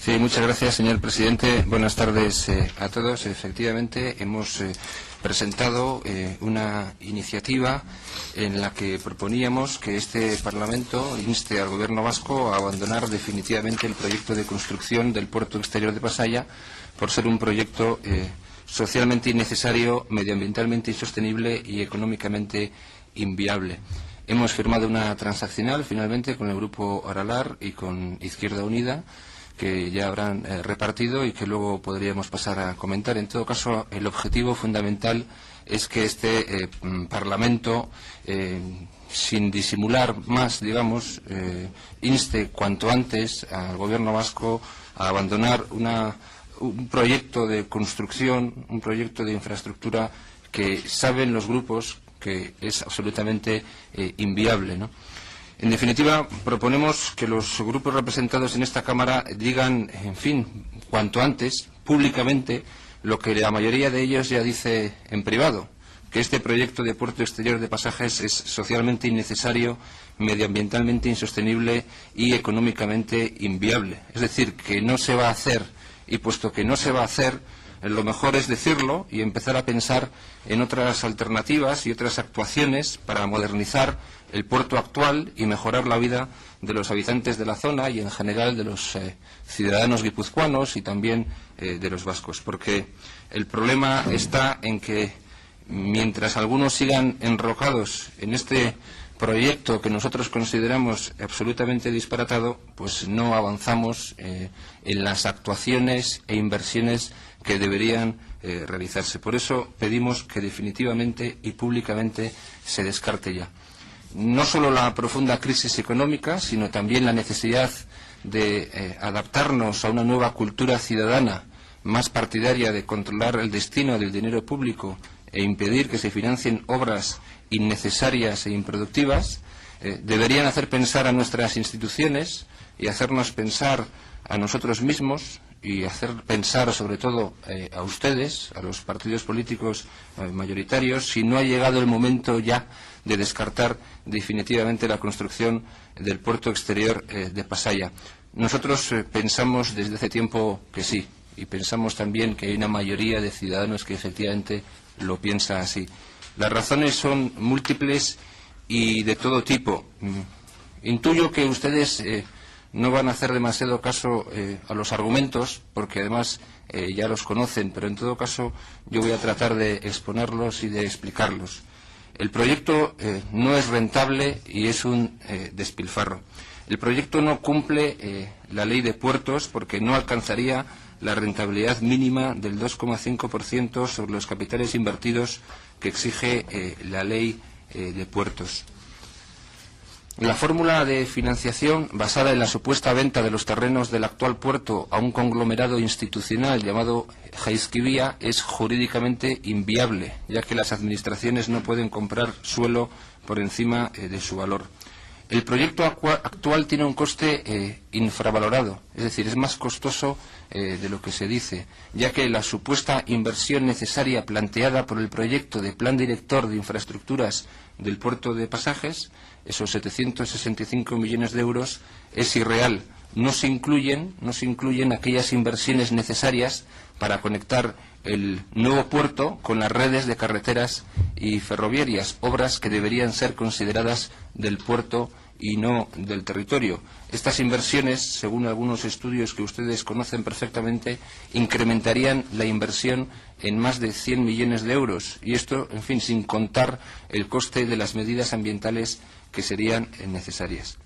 Sí, muchas gracias, señor presidente. Buenas tardes a todos. Efectivamente, hemos presentado una iniciativa en la que proponíamos que este Parlamento inste al Gobierno vasco a abandonar definitivamente el proyecto de construcción del puerto exterior de Pasaia por ser un proyecto socialmente innecesario, medioambientalmente insostenible y económicamente inviable. Hemos firmado una transaccional finalmente con el Grupo Aralar y con Izquierda Unida, que ya habrán repartido y que luego podríamos pasar a comentar. En todo caso, el objetivo fundamental es que este Parlamento, sin disimular más, digamos, inste cuanto antes al Gobierno vasco a abandonar un proyecto de construcción, un proyecto de infraestructura que saben los grupos que es absolutamente inviable, ¿no? En definitiva, proponemos que los grupos representados en esta Cámara digan, en fin, cuanto antes, públicamente, lo que la mayoría de ellos ya dice en privado, que este proyecto de puerto exterior de pasajes es socialmente innecesario, medioambientalmente insostenible y económicamente inviable. Es decir, que no se va a hacer, y puesto que no se va a hacer, lo mejor es decirlo y empezar a pensar en otras alternativas y otras actuaciones para modernizar el puerto actual y mejorar la vida de los habitantes de la zona y en general de los ciudadanos guipuzcoanos y también de los vascos. Porque el problema está en que mientras algunos sigan enrocados en este proyecto que nosotros consideramos absolutamente disparatado, pues no avanzamos en las actuaciones e inversiones que deberían realizarse. Por eso pedimos que definitivamente y públicamente se descarte ya no solo la profunda crisis económica, sino también la necesidad de adaptarnos a una nueva cultura ciudadana más partidaria de controlar el destino del dinero público e impedir que se financien obras innecesarias e improductivas. Deberían hacer pensar a nuestras instituciones y hacernos pensar a nosotros mismos y hacer pensar sobre todo a ustedes, a los partidos políticos mayoritarios, si no ha llegado el momento ya de descartar definitivamente la construcción del puerto exterior de Pasaia. Nosotros pensamos desde hace tiempo que sí, y pensamos también que hay una mayoría de ciudadanos que efectivamente lo piensa así. Las razones son múltiples y de todo tipo. Intuyo que ustedes no van a hacer demasiado caso a los argumentos, porque además ya los conocen, pero en todo caso yo voy a tratar de exponerlos y de explicarlos. El proyecto no es rentable y es un despilfarro. El proyecto no cumple la ley de puertos porque no alcanzaría la rentabilidad mínima del 2,5% sobre los capitales invertidos que exige la ley de puertos. La fórmula de financiación basada en la supuesta venta de los terrenos del actual puerto a un conglomerado institucional llamado Jaizkibia es jurídicamente inviable, ya que las administraciones no pueden comprar suelo por encima de su valor. El proyecto actual tiene un coste infravalorado, es decir, es más costoso de lo que se dice, ya que la supuesta inversión necesaria planteada por el proyecto de Plan Director de Infraestructuras del puerto de pasajes, esos 765 millones de euros, es irreal. No se incluyen aquellas inversiones necesarias para conectar el nuevo puerto con las redes de carreteras y ferroviarias, obras que deberían ser consideradas del puerto y no del territorio. Estas inversiones, según algunos estudios que ustedes conocen perfectamente, incrementarían la inversión en más de 100 millones de euros, y esto, en fin, sin contar el coste de las medidas ambientales que serían necesarias.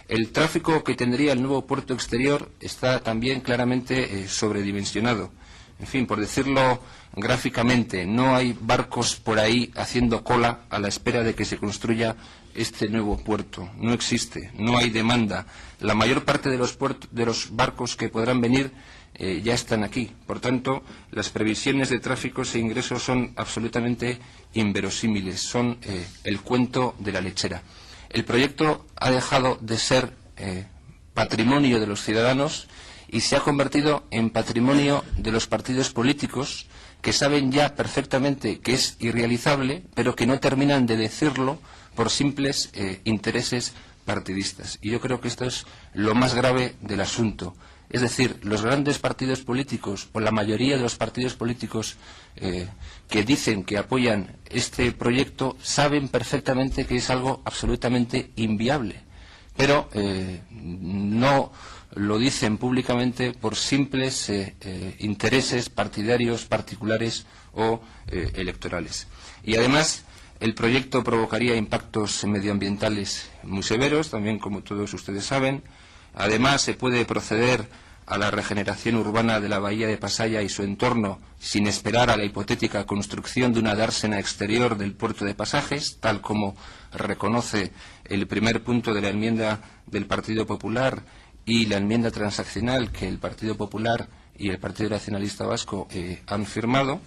El tráfico que tendría el nuevo puerto exterior está también claramente sobredimensionado. En fin, por decirlo gráficamente, no hay barcos por ahí haciendo cola a la espera de que se construya este nuevo puerto. No existe, no hay demanda. La mayor parte de los barcos que podrán venir ya están aquí. Por tanto, las previsiones de tráficos e ingresos son absolutamente inverosímiles, son el cuento de la lechera. El proyecto ha dejado de ser patrimonio de los ciudadanos y se ha convertido en patrimonio de los partidos políticos que saben ya perfectamente que es irrealizable, pero que no terminan de decirlo por simples intereses partidistas. Y yo creo que esto es lo más grave del asunto. Es decir, los grandes partidos políticos o la mayoría de los partidos políticos que dicen que apoyan este proyecto saben perfectamente que es algo absolutamente inviable, pero no lo dicen públicamente por simples intereses partidarios, particulares o electorales. Y además, el proyecto provocaría impactos medioambientales muy severos, también como todos ustedes saben. Además, se puede proceder a la regeneración urbana de la bahía de Pasaia y su entorno sin esperar a la hipotética construcción de una dársena exterior del puerto de Pasajes, tal como reconoce el primer punto de la enmienda del Partido Popular y la enmienda transaccional que el Partido Popular y el Partido Nacionalista Vasco han firmado.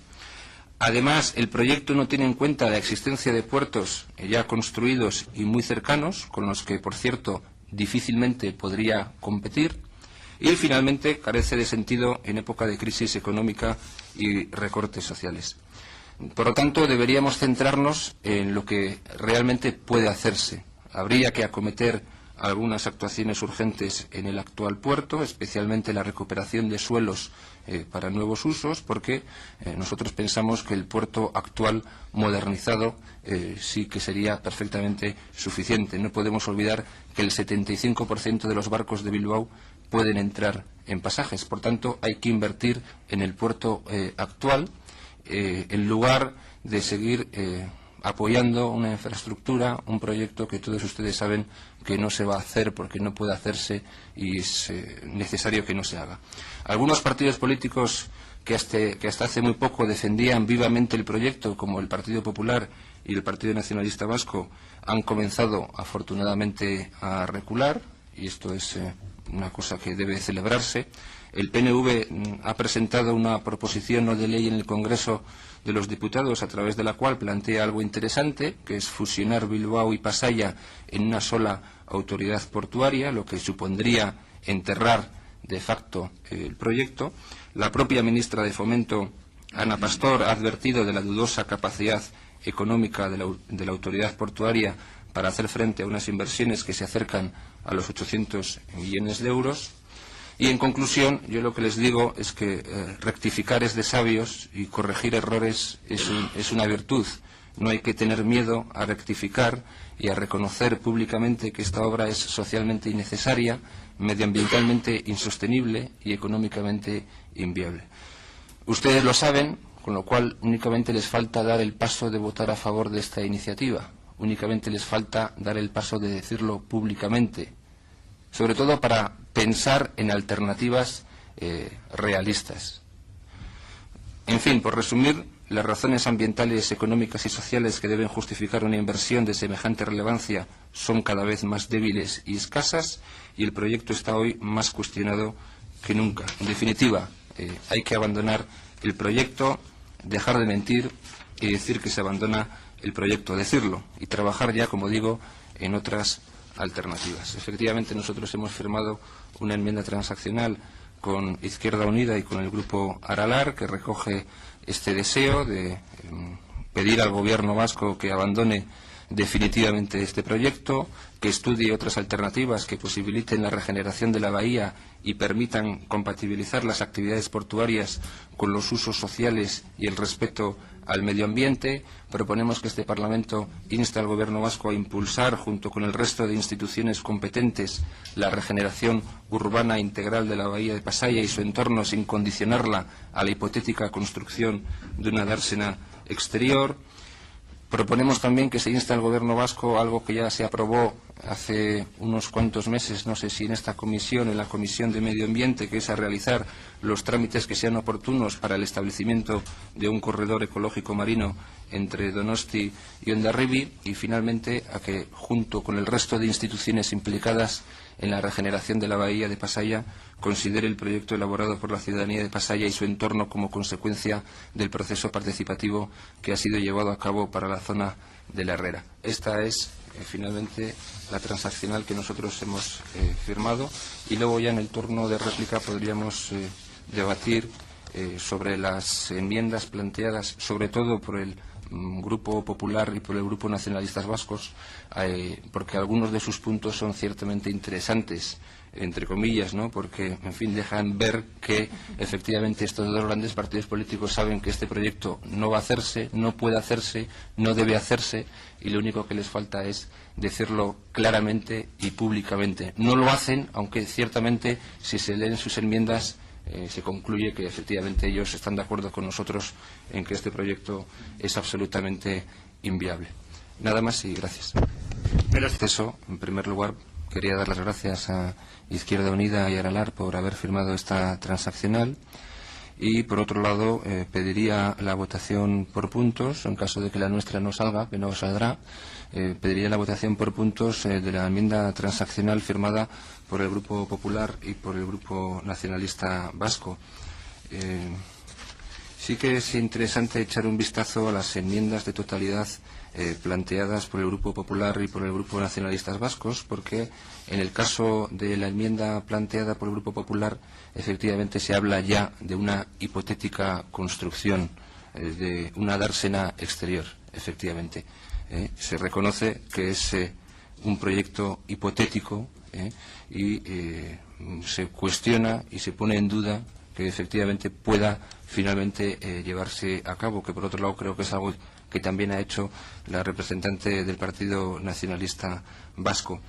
Además, el proyecto no tiene en cuenta la existencia de puertos ya construidos y muy cercanos, con los que, por cierto, difícilmente podría competir. Y, finalmente, carece de sentido en época de crisis económica y recortes sociales. Por lo tanto, deberíamos centrarnos en lo que realmente puede hacerse. Habría que acometer algunas actuaciones urgentes en el actual puerto, especialmente la recuperación de suelos para nuevos usos, porque nosotros pensamos que el puerto actual modernizado sí que sería perfectamente suficiente. No podemos olvidar que el 75% de los barcos de Bilbao pueden entrar en Pasajes. Por tanto, hay que invertir en el puerto actual en lugar de seguir apoyando una infraestructura, un proyecto que todos ustedes saben que no se va a hacer porque no puede hacerse y es necesario que no se haga. Algunos partidos políticos que hasta hace muy poco defendían vivamente el proyecto, como el Partido Popular y el Partido Nacionalista Vasco, han comenzado afortunadamente a recular, y esto es una cosa que debe celebrarse. El PNV ha presentado una proposición no de ley en el Congreso de los Diputados, a través de la cual plantea algo interesante, que es fusionar Bilbao y Pasaia en una sola autoridad portuaria, lo que supondría enterrar de facto el proyecto. La propia ministra de Fomento, Ana Pastor, ha advertido de la dudosa capacidad económica de la autoridad portuaria para hacer frente a unas inversiones que se acercan a los 800 millones de euros. Y, en conclusión, yo lo que les digo es que rectificar es de sabios y corregir errores es una virtud. No hay que tener miedo a rectificar y a reconocer públicamente que esta obra es socialmente innecesaria, medioambientalmente insostenible y económicamente inviable. Ustedes lo saben, con lo cual únicamente les falta dar el paso de votar a favor de esta iniciativa. Únicamente les falta dar el paso de decirlo públicamente, sobre todo para pensar en alternativas realistas. En fin, por resumir, las razones ambientales, económicas y sociales que deben justificar una inversión de semejante relevancia son cada vez más débiles y escasas, y el proyecto está hoy más cuestionado que nunca. En definitiva, hay que abandonar el proyecto, dejar de mentir y decir que se abandona el proyecto, decirlo, y trabajar ya, como digo, en otras alternativas. Efectivamente, nosotros hemos firmado una enmienda transaccional con Izquierda Unida y con el Grupo Aralar, que recoge este deseo de pedir al Gobierno vasco que abandone definitivamente este proyecto, que estudie otras alternativas que posibiliten la regeneración de la bahía y permitan compatibilizar las actividades portuarias con los usos sociales y el respeto al medio ambiente. Proponemos que este Parlamento inste al Gobierno vasco a impulsar, junto con el resto de instituciones competentes, la regeneración urbana integral de la bahía de Pasaia y su entorno, sin condicionarla a la hipotética construcción de una dársena exterior. Proponemos también que se inste al Gobierno vasco algo que ya se aprobó hace unos cuantos meses, no sé si en esta comisión, en la Comisión de Medio Ambiente, que es a realizar los trámites que sean oportunos para el establecimiento de un corredor ecológico marino entre Donosti y Hondarribia, y finalmente a que, junto con el resto de instituciones implicadas en la regeneración de la bahía de Pasaia, considere el proyecto elaborado por la ciudadanía de Pasaia y su entorno como consecuencia del proceso participativo que ha sido llevado a cabo para la zona de la Herrera. Esta es finalmente la transaccional que nosotros hemos firmado, y luego ya en el turno de réplica podríamos debatir sobre las enmiendas planteadas, sobre todo por el Grupo Popular y por el Grupo Nacionalistas Vascos, porque algunos de sus puntos son ciertamente interesantes. entre comillas, ¿no? Porque, en fin, dejan ver que efectivamente estos dos grandes partidos políticos saben que este proyecto no va a hacerse, no puede hacerse, no debe hacerse, y lo único que les falta es decirlo claramente y públicamente. No lo hacen, aunque ciertamente, si se leen sus enmiendas, se concluye que efectivamente ellos están de acuerdo con nosotros en que este proyecto es absolutamente inviable. Nada más y gracias. Eso, en primer lugar, quería dar las gracias a Izquierda Unida y Aralar por haber firmado esta transaccional y, por otro lado, pediría la votación por puntos, en caso de que la nuestra no salga, que no saldrá, pediría la votación por puntos de la enmienda transaccional firmada por el Grupo Popular y por el Grupo Nacionalista Vasco. Sí que es interesante echar un vistazo a las enmiendas de totalidad planteadas por el Grupo Popular y por el Grupo Nacionalistas Vascos, porque en el caso de la enmienda planteada por el Grupo Popular, efectivamente se habla ya de una hipotética construcción, de una dársena exterior, efectivamente. Se reconoce que es un proyecto hipotético y se cuestiona y se pone en duda que efectivamente pueda finalmente llevarse a cabo, que por otro lado creo que es algo que también ha hecho la representante del Partido Nacionalista Vasco.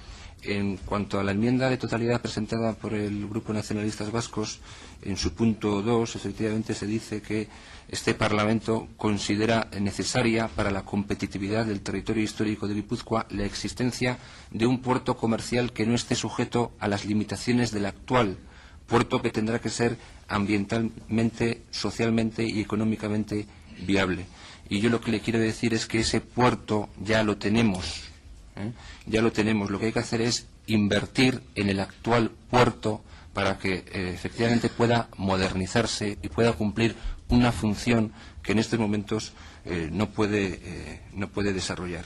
En cuanto a la enmienda de totalidad presentada por el Grupo Nacionalistas Vascos, en su punto 2, efectivamente se dice que este Parlamento considera necesaria para la competitividad del territorio histórico de Guipúzcoa la existencia de un puerto comercial que no esté sujeto a las limitaciones del actual puerto, que tendrá que ser ambientalmente, socialmente y económicamente viable. Y yo lo que le quiero decir es que ese puerto ya lo tenemos. Ya lo tenemos. Lo que hay que hacer es invertir en el actual puerto para que efectivamente pueda modernizarse y pueda cumplir una función que en estos momentos no puede desarrollar.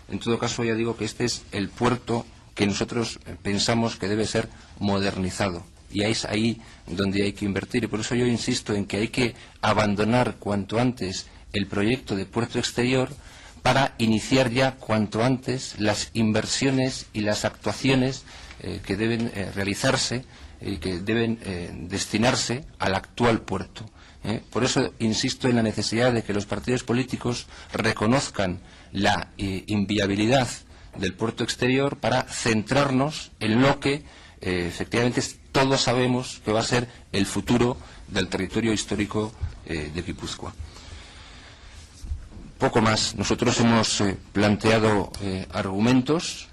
En todo caso, ya digo que este es el puerto que nosotros pensamos que debe ser modernizado. Y es ahí donde hay que invertir. Y por eso yo insisto en que hay que abandonar cuanto antes el proyecto de puerto exterior para iniciar ya cuanto antes las inversiones y las actuaciones que deben realizarse y que deben destinarse al actual puerto. Por eso insisto en la necesidad de que los partidos políticos reconozcan la inviabilidad del puerto exterior para centrarnos en lo que efectivamente todos sabemos que va a ser el futuro del territorio histórico de Guipúzcoa. Poco más. Nosotros hemos planteado argumentos.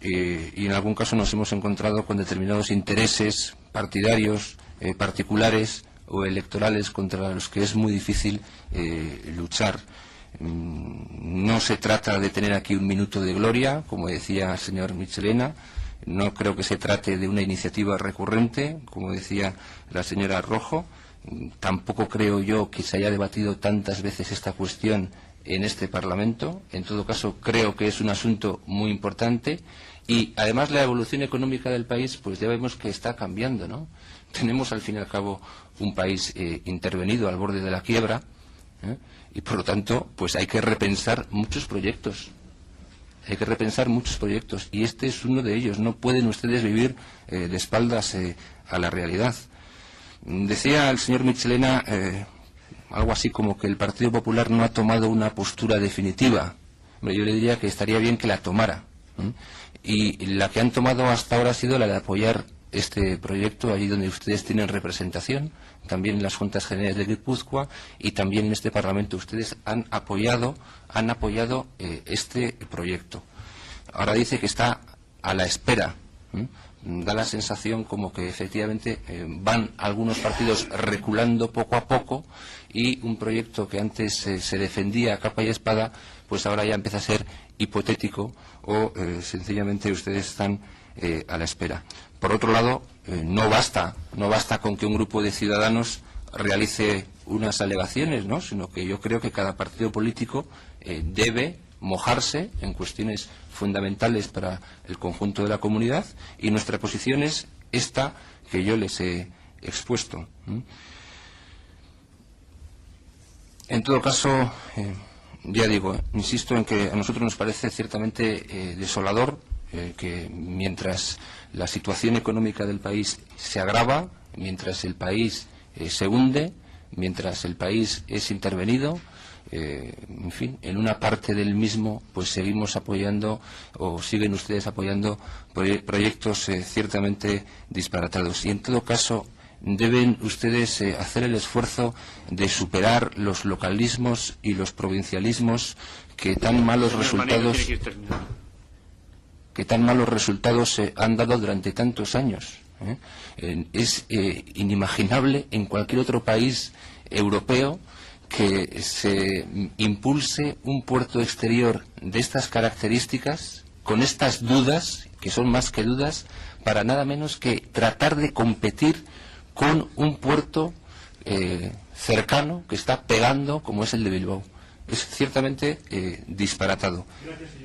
Y en algún caso nos hemos encontrado con determinados intereses partidarios, particulares o electorales contra los que es muy difícil luchar. No se trata de tener aquí un minuto de gloria, como decía el señor Michelena. No creo que se trate de una iniciativa recurrente, como decía la señora Rojo. Tampoco creo yo que se haya debatido tantas veces esta cuestión en este Parlamento. En todo caso, creo que es un asunto muy importante y, además, la evolución económica del país, pues ya vemos que está cambiando, ¿no? Tenemos, al fin y al cabo, un país intervenido al borde de la quiebra y, por lo tanto, pues hay que repensar muchos proyectos. Hay que repensar muchos proyectos y este es uno de ellos. No pueden ustedes vivir de espaldas a la realidad. Decía el señor Michelena algo así como que el Partido Popular no ha tomado una postura definitiva. Yo le diría que estaría bien que la tomara. Y la que han tomado hasta ahora ha sido la de apoyar este proyecto allí donde ustedes tienen representación, también en las Juntas Generales de Guipúzcoa y también en este Parlamento. Ustedes han apoyado este proyecto. Ahora dice que está a la espera. Da la sensación como que efectivamente van algunos partidos reculando poco a poco y un proyecto que antes se defendía a capa y espada, pues ahora ya empieza a ser hipotético o sencillamente ustedes están a la espera. Por otro lado, no basta con que un grupo de ciudadanos realice unas alegaciones, ¿no? Sino que yo creo que cada partido político debe mojarse en cuestiones fundamentales para el conjunto de la comunidad y nuestra posición es esta que yo les he expuesto. En todo caso, ya digo, insisto en que a nosotros nos parece ciertamente desolador que mientras la situación económica del país se agrava, mientras el país se hunde, mientras el país es intervenido, en fin, en una parte del mismo pues seguimos apoyando o siguen ustedes apoyando proyectos ciertamente disparatados. Y en todo caso deben ustedes hacer el esfuerzo de superar los localismos y los provincialismos que tan malos resultados han dado durante tantos años. Es inimaginable en cualquier otro país europeo que se impulse un puerto exterior de estas características, con estas dudas, que son más que dudas, para nada menos que tratar de competir con un puerto cercano que está pegando como es el de Bilbao. Es ciertamente disparatado. Gracias, señor.